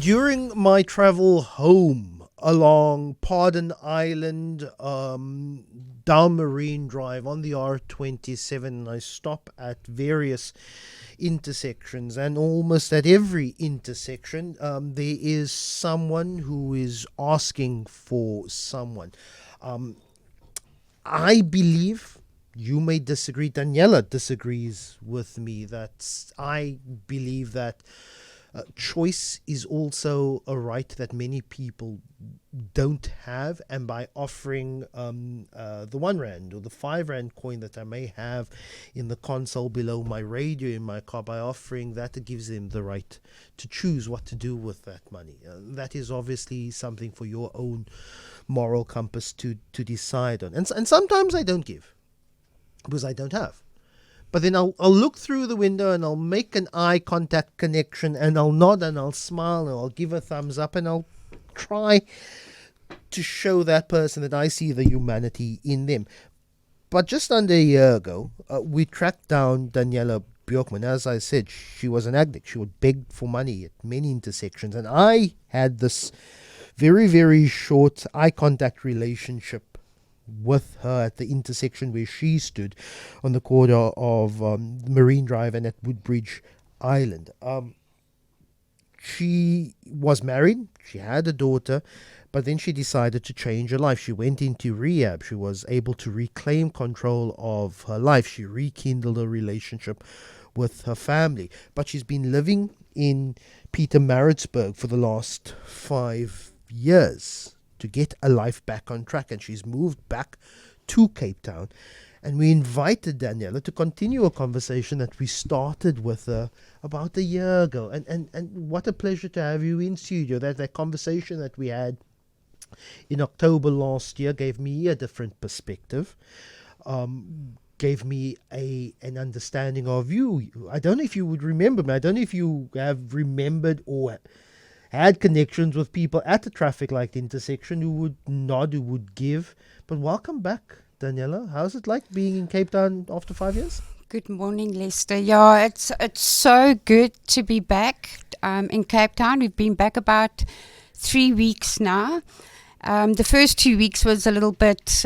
During my travel home along Pardon Island, down Marine Drive on the R27, I stop at various intersections, and almost at every intersection, there is someone who is asking for someone. Um, I believe, you may disagree, Daniela disagrees with me, that I believe that choice is also a right that many people don't have, and by offering the 1 rand or the 5 rand coin that I may have in the console below my radio in my car, by offering that, it gives them the right to choose what to do with that money. That is obviously something for your own moral compass to decide on. And sometimes I don't give because I don't have. But then I'll look through the window and I'll make an eye contact connection, and I'll nod and I'll smile and I'll give a thumbs up, and I'll try to show that person that I see the humanity in them. But just under a year ago, we tracked down Daniela Beukman. As I said, she was an addict. She would beg for money at many intersections, and I had this very, very short eye contact relationship with her at the intersection where she stood on the corner of Marine Drive and at Woodbridge Island. She was married, she had a daughter, but then she decided to change her life. She went into rehab. She was able to reclaim control of her life. She rekindled a relationship with her family. But she's been living in Pietermaritzburg for the last 5 years to get a life back on track, and she's moved back to Cape Town. And we invited Daniela to continue a conversation that we started with her about a year ago. And what a pleasure to have you in studio. That conversation that we had in October last year gave me a different perspective, gave me an understanding of you. I don't know if you would remember me. I don't know if you have remembered or had connections with people at the traffic light intersection who would nod, who would give. But welcome back, Daniela. How's it like being in Cape Town after 5 years? Good morning, Lester. Yeah, it's so good to be back in Cape Town. We've been back about 3 weeks now. The first 2 weeks was a little bit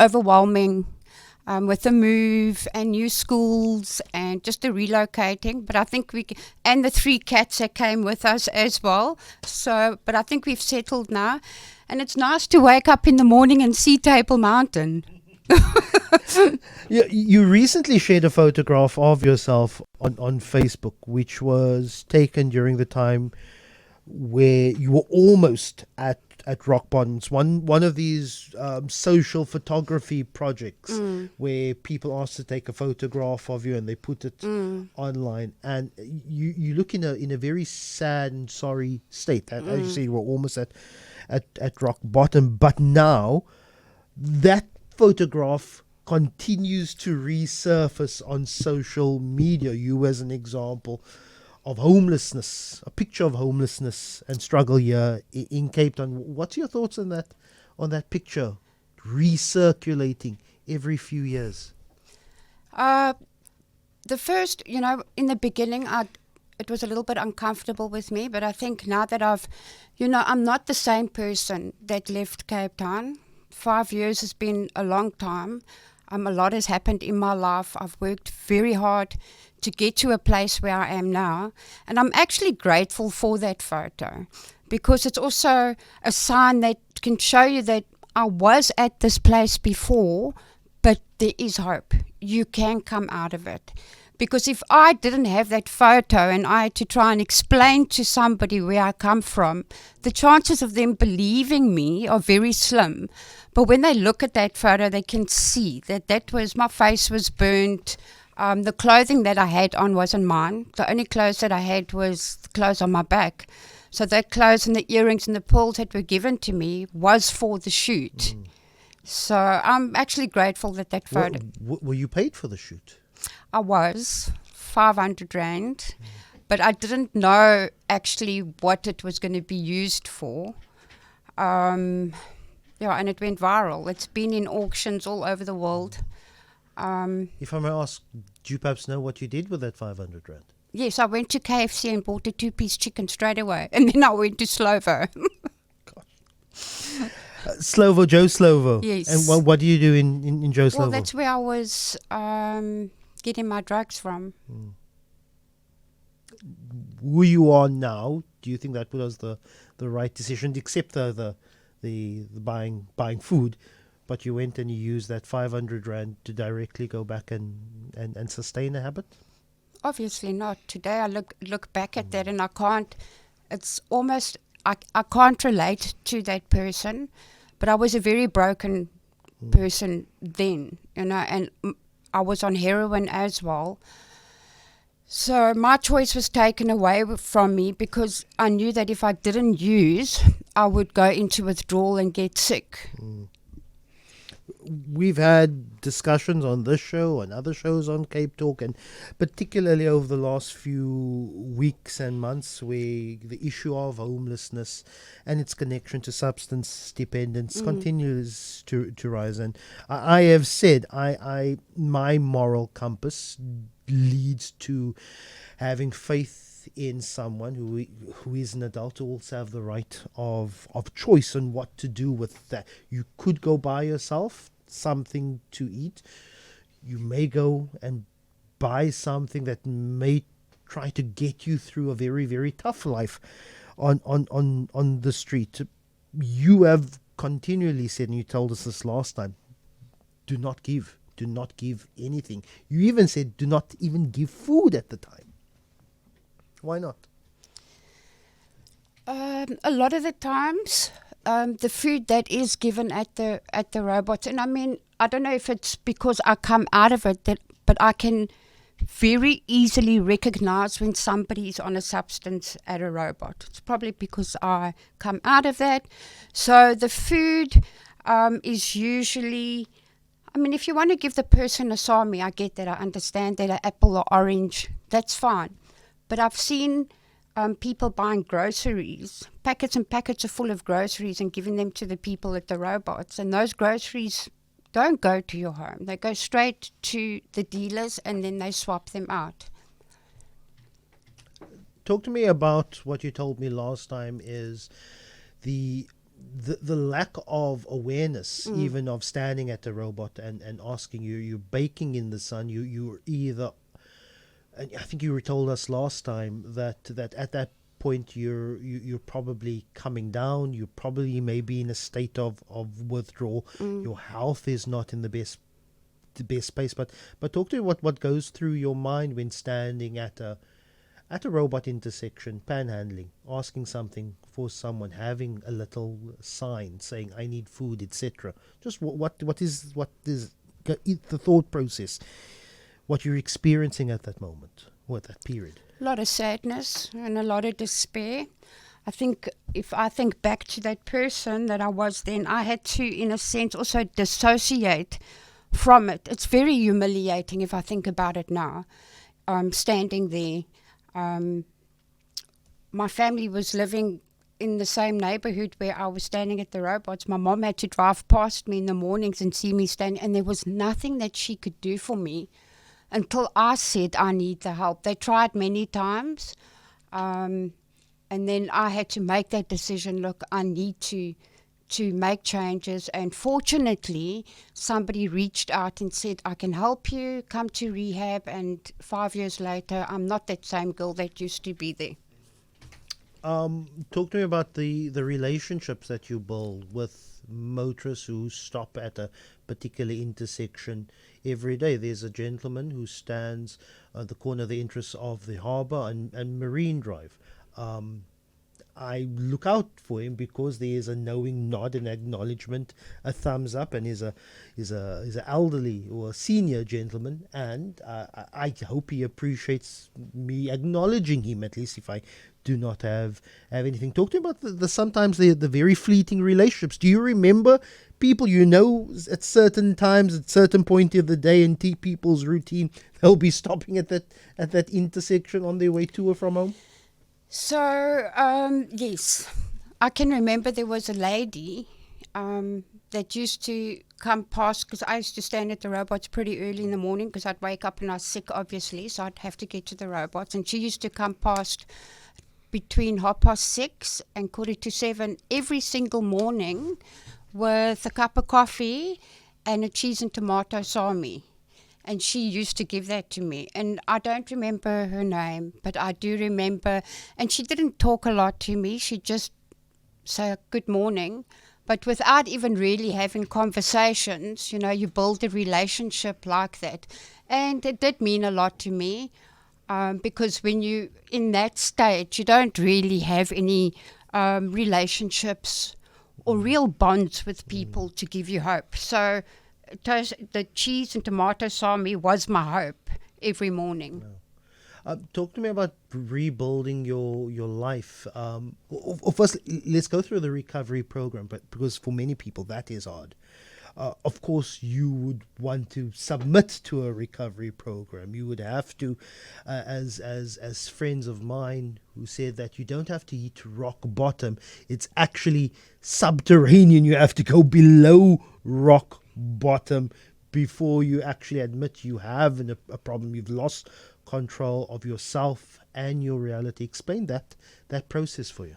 overwhelming with the move and new schools and just the relocating. But I think and the 3 cats that came with us as well. But I think we've settled now. And it's nice to wake up in the morning and see Table Mountain. You recently shared a photograph of yourself on Facebook, which was taken during the time where you were almost at rock bottom. One of these social photography projects where people ask to take a photograph of you and they put it online, and you look in a very sad and sorry state. As you say, you were almost at rock bottom, but now that photograph continues to resurface on social media. You as an example of homelessness, a picture of homelessness and struggle here in Cape Town. What's your thoughts on that picture recirculating every few years? The first, in the beginning, it was a little bit uncomfortable with me, but I think now that I'm not the same person that left Cape Town. 5 years has been a long time. A lot has happened in my life. I've worked very hard to get to a place where I am now. And I'm actually grateful for that photo because it's also a sign that can show you that I was at this place before, but there is hope. You can come out of it. Because if I didn't have that photo and I had to try and explain to somebody where I come from, the chances of them believing me are very slim. But when they look at that photo, they can see that was, my face was burnt. The clothing that I had on wasn't mine. The only clothes that I had was the clothes on my back. So that clothes and the earrings and the pearls that were given to me was for the shoot. So I'm actually grateful that photo. Were you paid for the shoot? I was 500 Rand, but I didn't know actually what it was going to be used for. And it went viral. It's been in auctions all over the world. If I may ask, do you perhaps know what you did with that 500 Rand? Yes, I went to KFC and bought a 2-piece chicken straight away. And then I went to Slovo. Slovo, Joe Slovo. And Yes. what do you do in Joe Well, Slovo? that's where I was getting my drugs from. Who you are now, do you think that was the right decision, except the buying food, but you went and you used that 500 rand to directly go back and sustain a habit? Obviously not. Today I look back at that and I can't, it's almost, I can't relate to that person, but I was a very broken person then, and I was on heroin as well. So my choice was taken away from me because I knew that if I didn't use, I would go into withdrawal and get sick. We've had discussions on this show and other shows on CapeTalk, and particularly over the last few weeks and months, where the issue of homelessness and its connection to substance dependence continues to rise. And I have said my moral compass leads to having faith in someone who is an adult, who also have the right of choice on what to do with that. You could go buy yourself something to eat. You may go and buy something that may try to get you through a very, very tough life on the street. You have continually said, and you told us this last time, do not give anything. You even said do not even give food at the time. Why not? A lot of the times, the food that is given at the robots, and I mean, I don't know if it's because I come out of it, but I can very easily recognize when somebody is on a substance at a robot. It's probably because I come out of that. So the food is usually, I mean, if you want to give the person a sami, I get that, I understand that, an apple or orange, that's fine. But I've seen people buying groceries, packets and packets are full of groceries, and giving them to the people at the robots. And those groceries don't go to your home. They go straight to the dealers and then they swap them out. Talk to me about what you told me last time is the lack of awareness, even of standing at the robot and asking you're baking in the sun, you're either, and I think you told us last time that at that point you're probably coming down, you probably may be in a state of withdrawal. Your health is not in the best space, but talk to me what goes through your mind when standing at a robot intersection, panhandling, asking something for someone, having a little sign saying I need food, etc. Just what is the thought process, what you're experiencing at that moment or at that period? A lot of sadness and a lot of despair. I think if I think back to that person that I was then, I had to, in a sense, also dissociate from it. It's very humiliating if I think about it now. Standing there. My family was living in the same neighborhood where I was standing at the robots. My mom had to drive past me in the mornings and see me standing, and there was nothing that she could do for me until I said I need the help. They tried many times, and then I had to make that decision. Look, I need to make changes, and fortunately somebody reached out and said, I can help you, come to rehab. And 5 years later, I'm not that same girl that used to be there. Talk to me about the relationships that you build with motorists who stop at a particular intersection every day. There's a gentleman who stands at the corner of the entrance of the harbour and Marine Drive. I look out for him because there is a knowing nod, an acknowledgement, a thumbs up, and he's a elderly or a senior gentleman, and I hope he appreciates me acknowledging him, at least if I do not have anything. Talk to him about the sometimes the very fleeting relationships. Do you remember people you know at certain times, at certain point of the day in people's routine, they'll be stopping at that intersection on their way to or from home? So, yes, I can remember there was a lady that used to come past, because I used to stand at the robots pretty early in the morning because I'd wake up and I was sick, obviously, so I'd have to get to the robots. And she used to come past between 6:30 and 7:15 every single morning with a cup of coffee and a cheese and tomato salmi. And she used to give that to me. And I don't remember her name, but I do remember. And she didn't talk a lot to me. She'd just say good morning. But without even really having conversations, you build a relationship like that. And it did mean a lot to me, because when you in that stage, you don't really have any relationships or real bonds with people to give you hope. So the cheese and tomato salmi was my hope every morning. Talk to me about rebuilding your life. First, let's go through the recovery program, but because for many people that is hard. Of course, you would want to submit to a recovery program. You would have to, as friends of mine who said that you don't have to hit rock bottom. It's actually subterranean. You have to go below rock bottom before you actually admit you have a problem. You've lost control of yourself and your reality. Explain that process for you.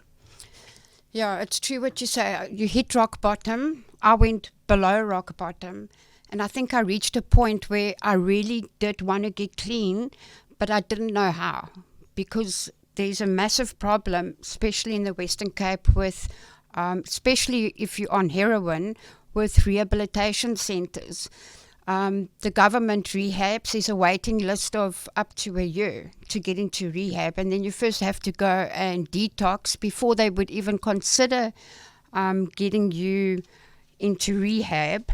Yeah, it's true what you say. You hit rock bottom. I went below rock bottom. And I think I reached a point where I really did want to get clean, but I didn't know how. Because there's a massive problem, especially in the Western Cape, with, especially if you're on heroin, with rehabilitation centres. The government rehabs, there's a waiting list of up to a year to get into rehab, and then you first have to go and detox before they would even consider getting you into rehab.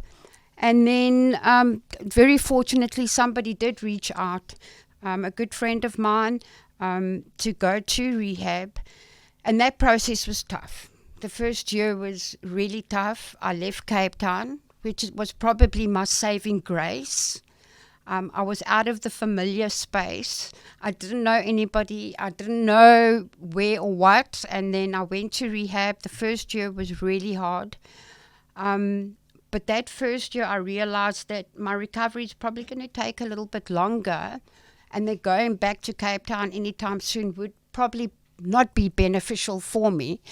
And then very fortunately somebody did reach out, a good friend of mine, to go to rehab, and that process was tough. The first year was really tough. I left Cape Town, which was probably my saving grace. I was out of the familiar space. I didn't know anybody. I didn't know where or what. And then I went to rehab. The first year was really hard. But that first year, I realized that my recovery is probably going to take a little bit longer. And that going back to Cape Town anytime soon would probably not be beneficial for me.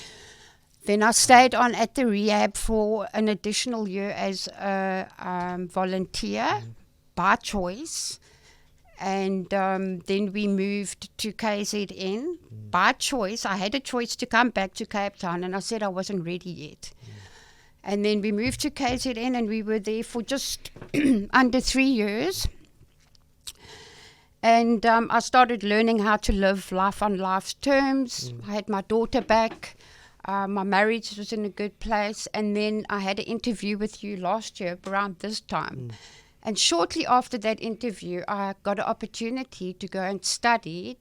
Then I stayed on at the rehab for an additional year as a volunteer by choice. And then we moved to KZN by choice. I had a choice to come back to Cape Town, and I said I wasn't ready yet. And then we moved to KZN, and we were there for just under 3 years. And I started learning how to live life on life's terms. I had my daughter back. My marriage was in a good place. And then I had an interview with you last year around this time. And shortly after that interview, I got an opportunity to go and study.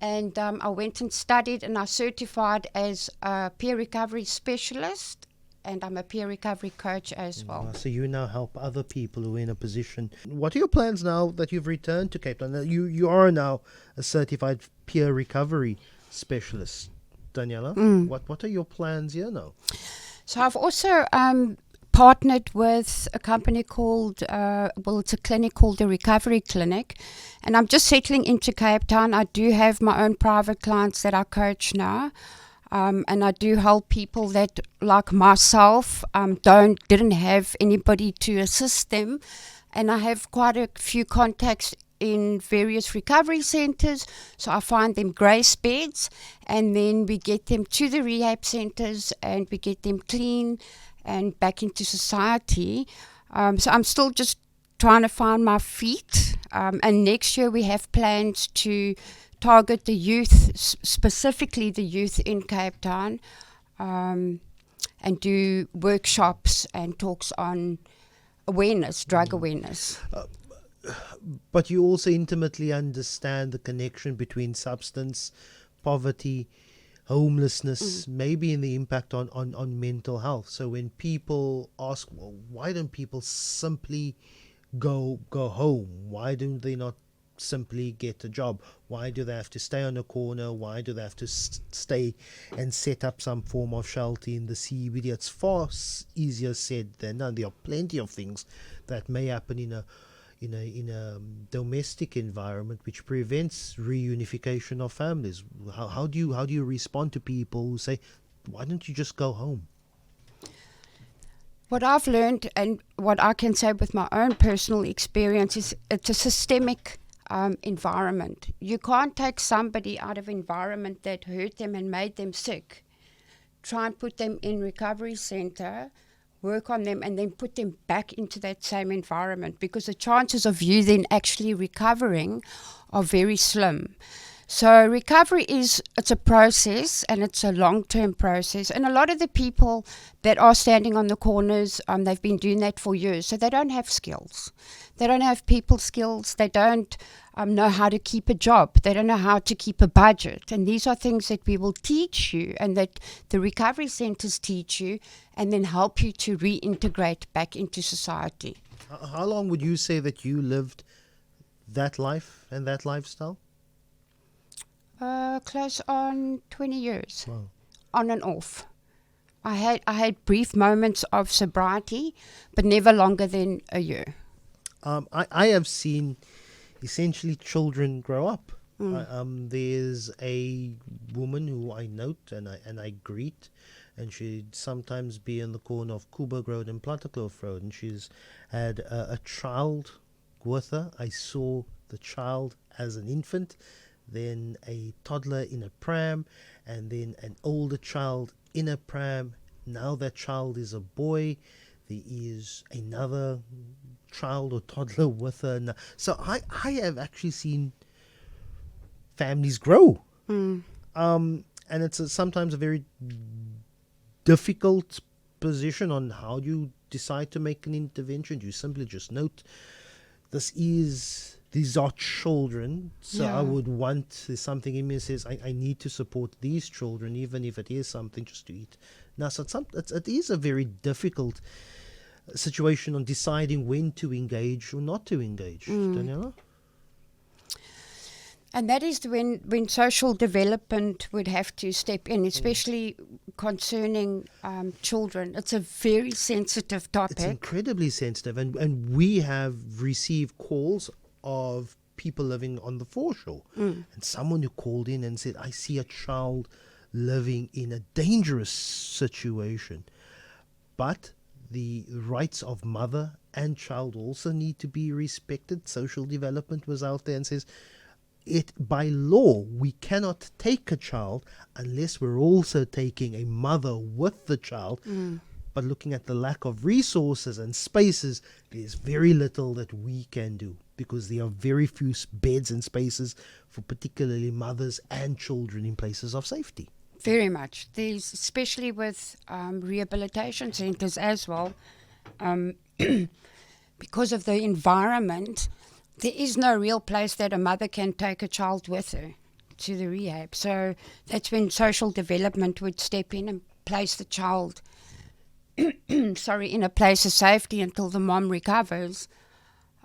And I went and studied, and I certified as a peer recovery specialist. And I'm a peer recovery coach as well. So you now help other people who are in a position. What are your plans now that you've returned to Cape Town? You are now a certified peer recovery specialist, Daniela. What are your plans here now? So I've also partnered with a company called, it's a clinic called the Recovery Clinic. And I'm just settling into Cape Town. I do have my own private clients that I coach now. And I do help people that, like myself, didn't have anybody to assist them. And I have quite a few contacts in various recovery centres. So I find them grace beds, and then we get them to the rehab centres, and we get them clean and back into society. So I'm still just trying to find my feet. And next year we have plans to target the youth, specifically the youth in Cape Town, and do workshops and talks on awareness, drug awareness. But you also intimately understand the connection between substance, poverty, homelessness, maybe in the impact on mental health. So when people ask, well, why don't people simply go home? Why do they not simply get a job? Why do they have to stay on a corner? Why do they have to stay and set up some form of shelter in the CBD? It's far easier said than done. There are plenty of things that may happen in a domestic environment which prevents reunification of families. How do you respond to people who say, why don't you just go home? What I've learned and what I can say with my own personal experience is it's a systemic environment. You can't take somebody out of environment that hurt them and made them sick, try and put them in recovery center, work on them, and then put them back into that same environment, because the chances of you then actually recovering are very slim. So recovery it's a process, and it's a long-term process. And a lot of the people that are standing on the corners, they've been doing that for years. So they don't have skills. They don't have people skills. They don't know how to keep a job. They don't know how to keep a budget. And these are things that we will teach you, and that the recovery centers teach you, and then help you to reintegrate back into society. How long would you say that you lived that life and that lifestyle? Close on 20 years, Wow. on and off. I had brief moments of sobriety, but never longer than a year. I have seen essentially children grow up. There's a woman who I note and I greet, and she'd sometimes be in the corner of Coburg Road and Plattekloof Road, and she's had a child with her. I saw the child as an infant, then a toddler in a pram, and then an older child in a pram. Now that child is a boy. There is another child or toddler with her. So I have actually seen families grow. And it's sometimes a very difficult position on how you decide to make an intervention. You simply just note, these are children, so I would want, there's something in me that says I need to support these children, even if it is something just to eat. Now, so it is a very difficult situation on deciding when to engage or not to engage, Daniela? And that is when social development would have to step in, especially concerning children. It's a very sensitive topic. It's incredibly sensitive, and we have received calls of people living on the foreshore, and someone who called in and said, I see a child living in a dangerous situation, but the rights of mother and child also need to be respected. Social development was out there and says, by law, we cannot take a child unless we're also taking a mother with the child. But looking at the lack of resources and spaces, there's very little that we can do, because there are very few beds and spaces for particularly mothers and children in places of safety. Very much. There's, especially with rehabilitation centers as well, because of the environment, there is no real place that a mother can take a child with her to the rehab. So that's when social development would step in and place the child in a place of safety until the mom recovers.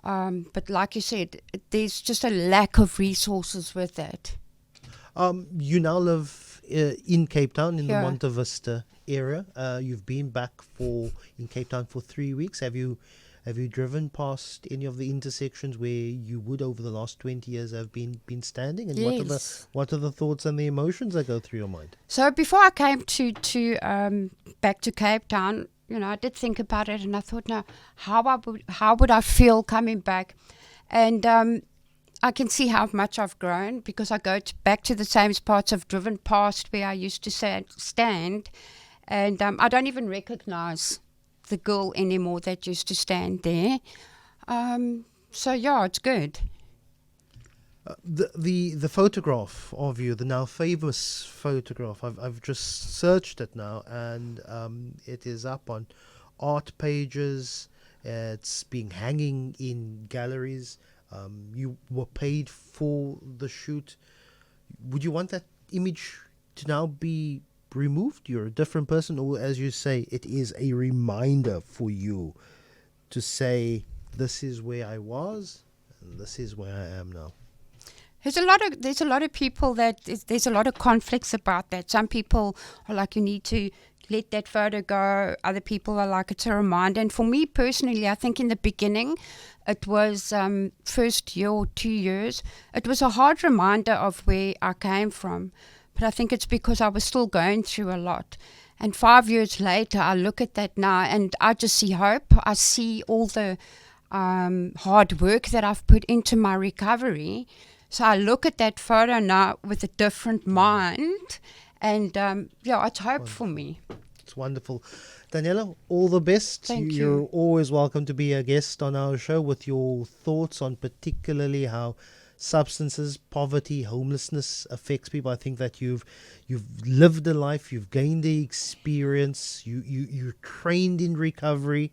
But like you said, there's just a lack of resources with that. You now live in Cape Town, in the Yeah. Monte Vista area. You've been back in Cape Town for 3 weeks. Have you driven past any of the intersections where you would, over the last 20 years, have been standing? And Yes. what are the thoughts and the emotions that go through your mind? So before I came to back to Cape Town, I did think about it, and I thought, now, how would I feel coming back? And I can see how much I've grown, because I go back to the same spots I've driven past where I used to stand, and I don't even recognize the girl anymore that used to stand there. So yeah, it's good. The photograph of you, the now famous photograph, I've just searched it now, and it is up on art pages. It's being hanging in galleries. You were paid for the shoot. Would you want that image to now be removed? You're a different person, or, as you say, it is a reminder for you to say, this is where I was and this is where I am now? there's a lot of people there's a lot of conflicts about that. Some people are like, you need to let that photo go. Other people are like, it's a reminder. And for me personally, I think in the beginning, it was first year or 2 years, it was a hard reminder of where I came from. But I think it's because I was still going through a lot. And 5 years later, I look at that now and I just see hope. I see all the hard work that I've put into my recovery. So I look at that photo now with a different mind. And it's hope for me. It's wonderful. Daniela, all the best. Thank You're you. always welcome to be a guest on our show with your thoughts on particularly how substances, poverty, homelessness affects people. I think that you've lived a life, you've gained the experience, you're trained in recovery,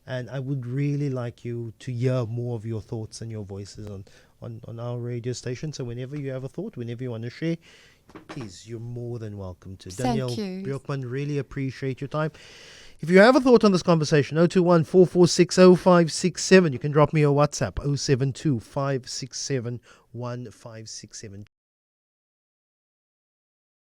and I would really like you to hear more of your thoughts and your voices on our radio station. So whenever you have a thought, whenever you want to share, please, you're more than welcome to. Daniela Beukman, really appreciate your time. If you have a thought on this conversation, 021 446 0567. You can drop me a WhatsApp, 072 567 1567.